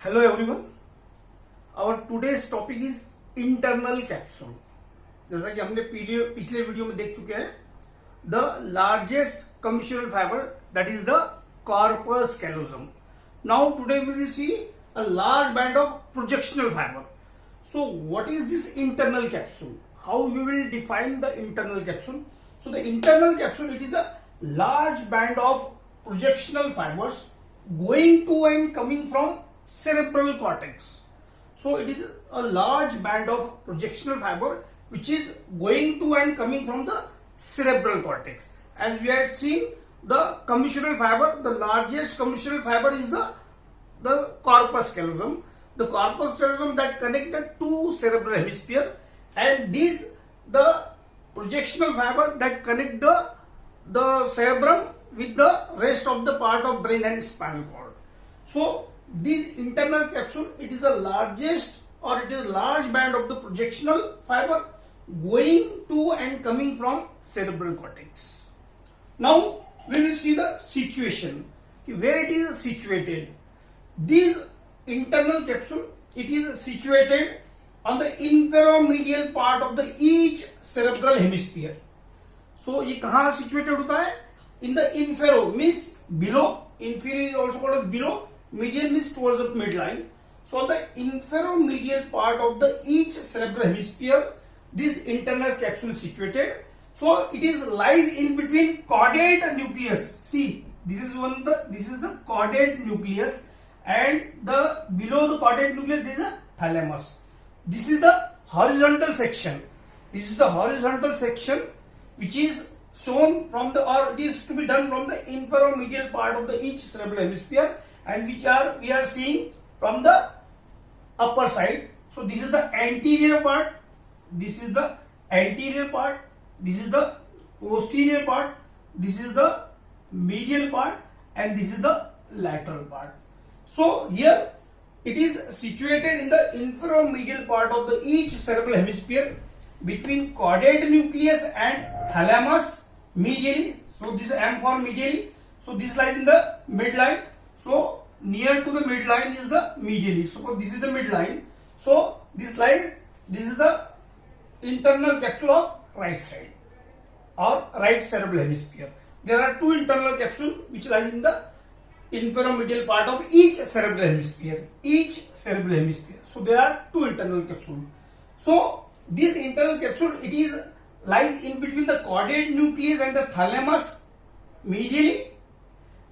Hello everyone. Our today's topic is internal capsule. जैसा कि हमने पिछले वीडियो में देख चुके हैं, the largest commissural fiber, that is the corpus callosum. Now today we will see a large band of projectional fiber. So what is this internal capsule? How you will define the internal capsule? So the internal capsule, it is a large band of projectional fibers going to and coming from cerebral cortex. So it is a large band of projectional fiber which is going to and coming from the cerebral cortex. As we had seen, the commissural fiber, the largest commissural fiber is the corpus callosum. The corpus callosum that connect the two cerebral hemisphere, and the projectional fiber that connect the cerebrum with the rest of the part of brain and spinal cord. So this internal capsule, it is the largest, or it is a large band of the projectional fiber going to and coming from cerebral cortex. Now we will see the situation, where it is situated. This internal capsule, it is situated on the inferomedial part of the each cerebral hemisphere. So ये कहाँ situated होता है? In the infero means below. Inferior is also called as below. Medial means towards the midline. So the inferomedial part of the each cerebral hemisphere, this internal capsule is situated. So it is lies in between caudate nucleus. See, this is the caudate nucleus, and the below the caudate nucleus there is a thalamus. This is the horizontal section. This is the horizontal section which is shown from the, or it is to be done from the inferomedial part of the each cerebral hemisphere, and which we are seeing from the upper side. So this is the anterior part, this is the anterior part, this is the posterior part, this is the medial part, and this is the lateral part. So here it is situated in the inferomedial part of the each cerebral hemisphere between caudate nucleus and thalamus medially. So this M for medially. So this lies in the midline. So near to the midline is the medially. So this is the midline. So this lies. This is the internal capsule of right side or right cerebral hemisphere. There are two internal capsules which lies in the inferomedial part of each cerebral hemisphere. Each cerebral hemisphere. So there are two internal capsules. So this internal capsule, it is lies in between the caudate nucleus and the thalamus medially,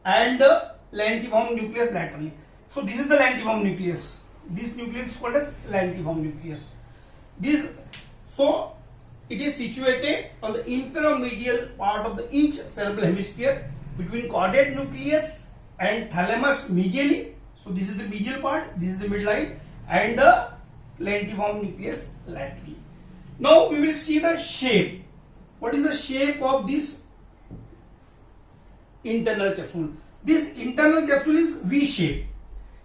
and the lentiform nucleus laterally. So this is the lentiform nucleus. This nucleus is called as lentiform nucleus. So it is situated on the inferomedial part of the each cerebral hemisphere between caudate nucleus and thalamus medially. So this is the medial part, this is the midline, and the lentiform nucleus laterally. Now we will see the shape. What is the shape of this internal capsule? This internal capsule is V shape.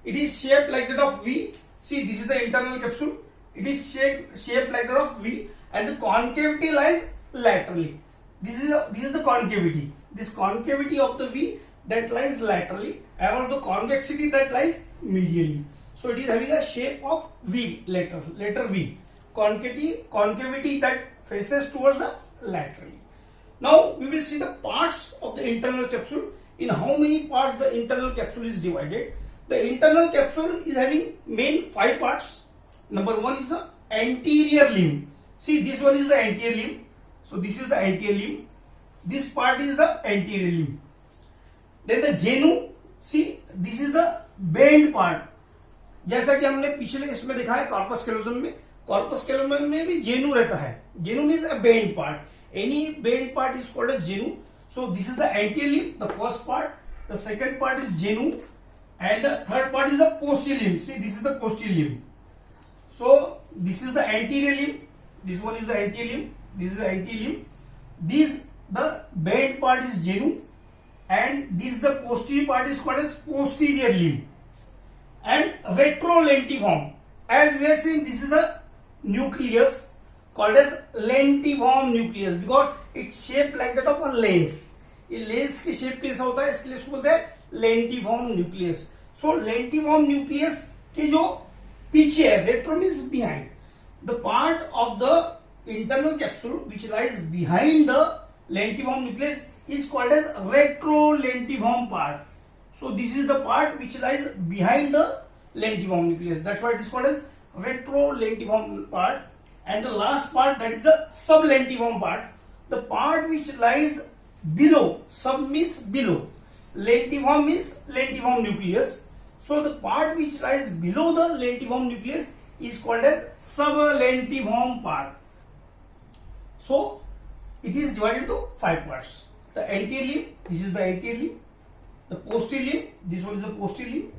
It is shaped like that of V. See, this is the internal capsule. It is shaped like that of V, and the concavity lies laterally. This is the concavity. This concavity of the V that lies laterally, and the convexity that lies medially. So it is having a shape of V, letter V. Concavity that faces towards the laterally. Now we will see the parts of the internal capsule. In how many parts the internal capsule is divided? The internal capsule is having main 5 parts. Number 1 is the anterior limb. See, this one is the anterior limb. So this is the anterior limb. This part is the anterior limb. Then the genu. See, this is the bend part. जैसा कि हमने पिछले इसमें देखा है corpus callosum में, corpus callosum में भी जेनु रहता है. Genu means a bend part. Any bend part is called as genu. So this is the anterior limb, the first part. The second part is genu, and the third part is the posterior limb. See, this is the posterior limb. So this is the anterior limb. This one is the anterior limb. This is the anterior limb. This the bend part is genu, and this the posterior part is called as posterior limb, and retrolentiform. As we have seen, this is the nucleus called as lentiform nucleus because it's shaped like that of a lens. ये lens की shape कैसा होता है, इसके लिए इसको बोलते हैं lentiform nucleus. So lentiform nucleus कि जो पीछे है, retro means behind, the part of the internal capsule which lies behind the lentiform nucleus is called as retrolentiform part. So this is the part which lies behind the lentiform nucleus. That's why it is called as retrolentiform part. And the last part, that is the sublentiform part, the part which lies below. Sub means below, lentiform is lentiform nucleus. So the part which lies below the lentiform nucleus is called as sublentiform part. So it is divided into 5 parts. The anterior limb, this is the anterior limb. The posterior limb, this one is the posterior limb.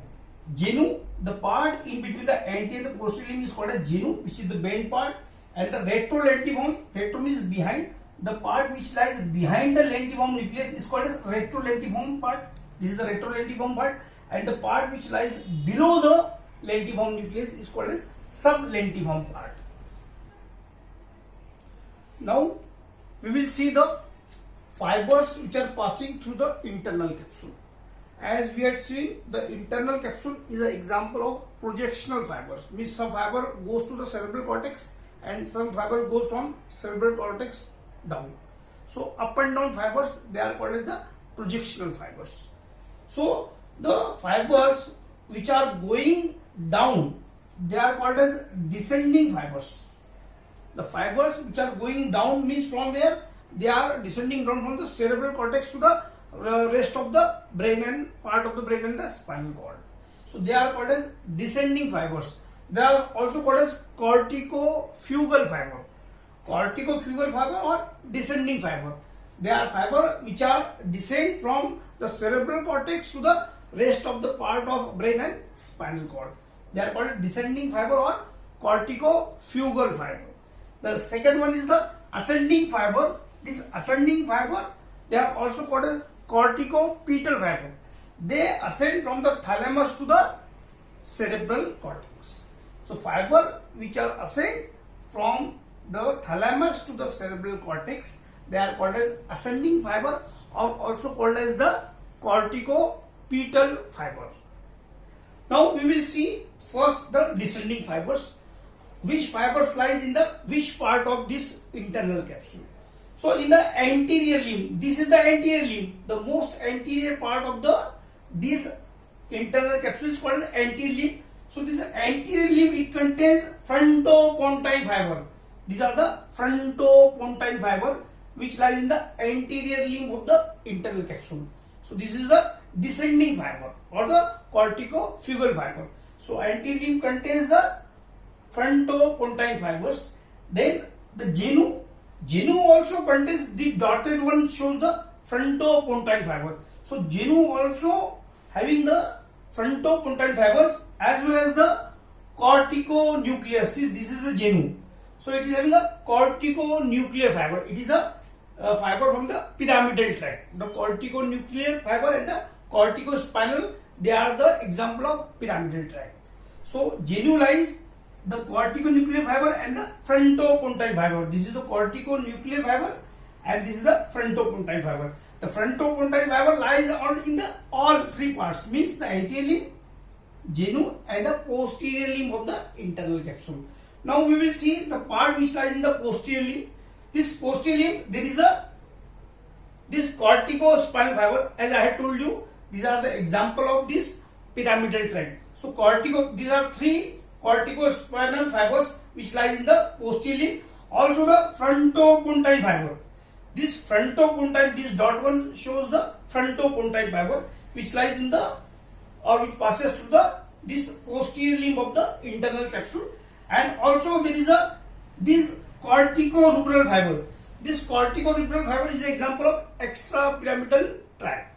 Genu, the part in between the anterior and the posterior limb is called as genu, which is the bent part. And the retrolentiform, retro means behind, the part which lies behind the lentiform nucleus is called as retrolentiform part. This is the retrolentiform part. And the part which lies below the lentiform nucleus is called as sublentiform part. Now we will see the fibers which are passing through the internal capsule. As we had seen, the internal capsule is an example of projectional fibers. Means some fiber goes to the cerebral cortex and some fiber goes from cerebral cortex down. So up and down fibers, they are called as the projectional fibers. So the fibers which are going down, they are called as descending fibers. The fibers which are going down means from where? They are descending down from the cerebral cortex to the rest of the brain and part of the brain and the spinal cord. So they are called as descending fibers. They are also called as corticofugal fiber. Corticofugal fiber or descending fiber. They are fiber which are descend from the cerebral cortex to the rest of the part of brain and spinal cord. They are called descending fiber or corticofugal fiber. The second one is the ascending fiber. This ascending fiber, they are also called as corticopetal fiber. They ascend from the thalamus to the cerebral cortex. So fiber which are ascend from the thalamus to the cerebral cortex, they are called as ascending fiber or also called as the corticopetal fiber. Now we will see first the descending fibers. Which fibers lies in the which part of this internal capsule? So in the anterior limb, this is the anterior limb, the most anterior part of this internal capsule is called as anterior limb. So this anterior limb, it contains frontopontine fiber. These are the frontopontine fiber which lies in the anterior limb of the internal capsule. So this is the descending fiber or the corticofugal fiber. So anterior limb contains the frontopontine fibers. Then the genu. Genu also contains, the dotted one shows the frontopontine fiber. So genu also having the frontopontine fibers as well as the corticonuclear. See, this is the genu. So it is having a corticonuclear fiber. It is a fiber from the pyramidal tract. The corticonuclear fiber and the corticospinal, they are the example of pyramidal tract. So genu lies the corticonuclear fiber and the frontopontine fiber. This is the corticonuclear fiber and this is the frontopontine fiber. The frontopontine fiber lies on in the all three parts, means the anterior limb, genu and the posterior limb of the internal capsule. Now we will see the part which lies in the posterior limb. This posterior limb, there is this corticospinal fiber. As I had told you, these are the example of this pyramidal tract. So these are three corticospinal fibers which lies in the posterior limb. Also the frontopontine fiber. This frontopontine, this dot one shows the frontopontine fiber which lies in the or which passes through the this posterior limb of the internal capsule. And also there is this corticorubral fiber. This corticorubral fiber is an example of extrapyramidal tract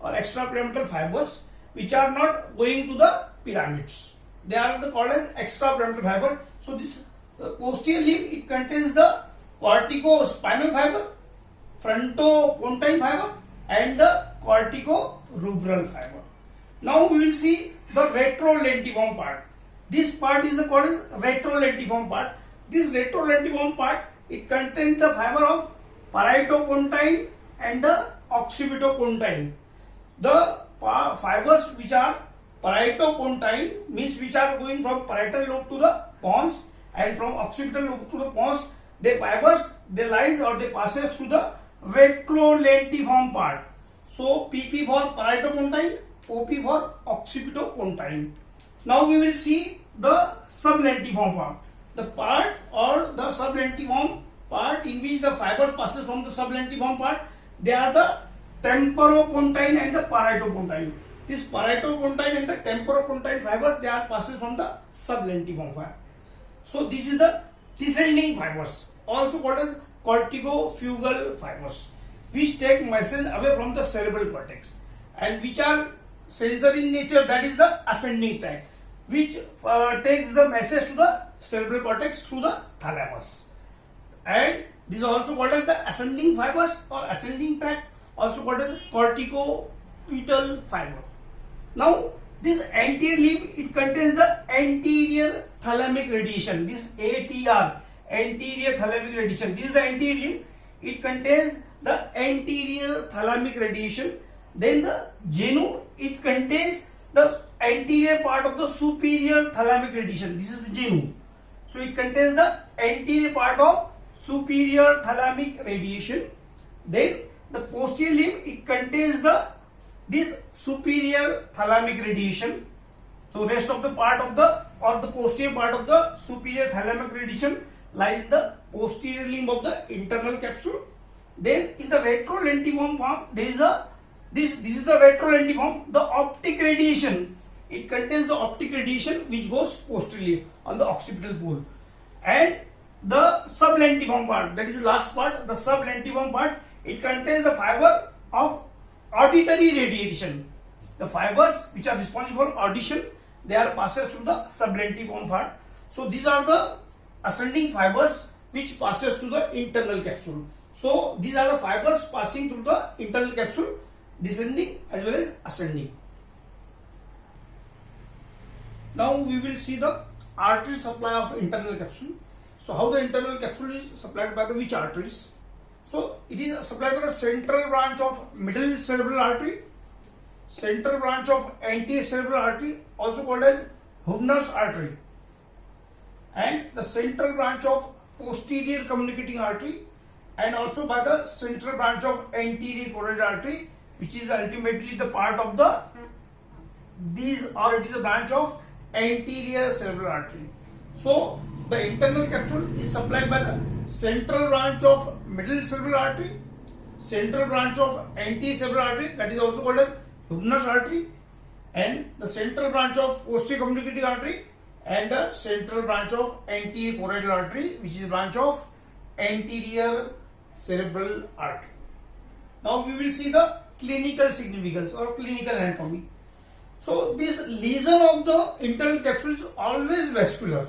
or extrapyramidal fibers which are not going to the pyramids. They are called as extrapyramidal fiber. So this posterior limb, it contains the corticospinal fiber, frontopontine fiber and the corticorubral fiber. Now we will see the retrolentiform part. This part is called as retrolentiform part. This retrolentiform part, it contains the fiber of paritopontine and the occipitopontine. The fibers which are parieto-pontine means which are going from parietal lobe to the pons and from occipital lobe to the pons. They fibers, they lies or they passes through the retrolentiform part. So PP for parieto-pontine, OP for occipito-pontine. Now we will see the sublentiform part. The part or the sublentiform part in which the fibers passes from the sublentiform part, they are the temporopontine and the parieto-pontine. This parieto-pontine and the temporopontine fibers, they are passes from the sublentiform part. So this is the descending fibers, also called as corticofugal fibers, which take message away from the cerebral cortex and which are sensory in nature, that is the ascending tract, which takes the message to the cerebral cortex through the thalamus. And this is also called as the ascending fibers or ascending tract, also called as corticopetal fiber. Now this anterior limb, it contains the anterior thalamic radiation. This ATR, anterior thalamic radiation. This is the anterior limb. It contains the anterior thalamic radiation. Then the genu, it contains the anterior part of the superior thalamic radiation. This is the genu. So it contains the anterior part of superior thalamic radiation. Then the posterior limb, it contains this superior thalamic radiation. So rest of the part of the posterior part of the superior thalamic radiation lies in the posterior limb of the internal capsule. Then in the retrolentiform form, there is this is the retrolentiform, the optic radiation. It contains the optic radiation which goes posteriorly on the occipital pole. And the sublentiform part, that is the last part, the sublentiform part, it contains the fiber of auditory radiation. The fibers which are responsible for audition, they are passes through the sublentiform part. So these are the ascending fibers which passes through the internal capsule. So these are the fibers passing through the internal capsule, descending as well as ascending. Now we will see the artery supply of internal capsule. So how the internal capsule is supplied by the which arteries? So it is supplied by the central branch of middle cerebral artery, central branch of anterocerebral artery, also called as Hubner's artery, and the central branch of posterior communicating artery, and also by the central branch of anterior carotid artery, which is ultimately the part of the it is a branch of anterior cerebral artery. So the internal capsule is supplied by the central branch of middle cerebral artery, central branch of anterocerebral artery, that is also called as Hubner's artery, and the central branch of posterior communicating artery, and the central branch of anterior carotid artery, which is branch of anterior cerebral artery. Now we will see the clinical significance or clinical anatomy. So this lesion of the internal capsule is always vascular.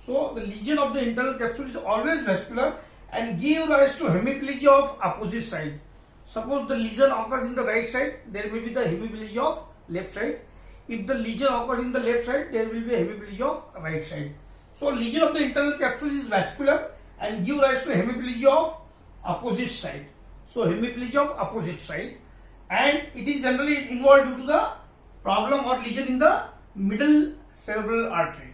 So the lesion of the internal capsule is always vascular and give rise to hemiplegia of opposite side. Suppose the lesion occurs in the right side, there may be the hemiplegia of left side. If the lesion occurs in the left side, there will be a hemiplegia of right side. So lesion of the internal capsule is vascular and give rise to hemiplegia of opposite side. So hemiplegia of opposite side, and it is generally involved due to the problem or lesion in the middle cerebral artery.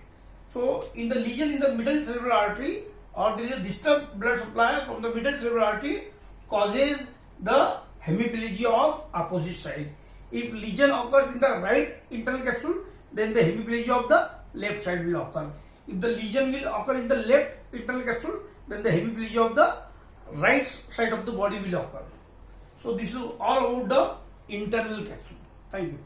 So in the lesion in the middle cerebral artery, or there is a disturbed blood supply from the middle cerebral artery, causes the hemiplegia of opposite side. If lesion occurs in the right internal capsule, then the hemiplegia of the left side will occur. If the lesion will occur in the left internal capsule, then the hemiplegia of the right side of the body will occur. So this is all about the internal capsule. Thank you.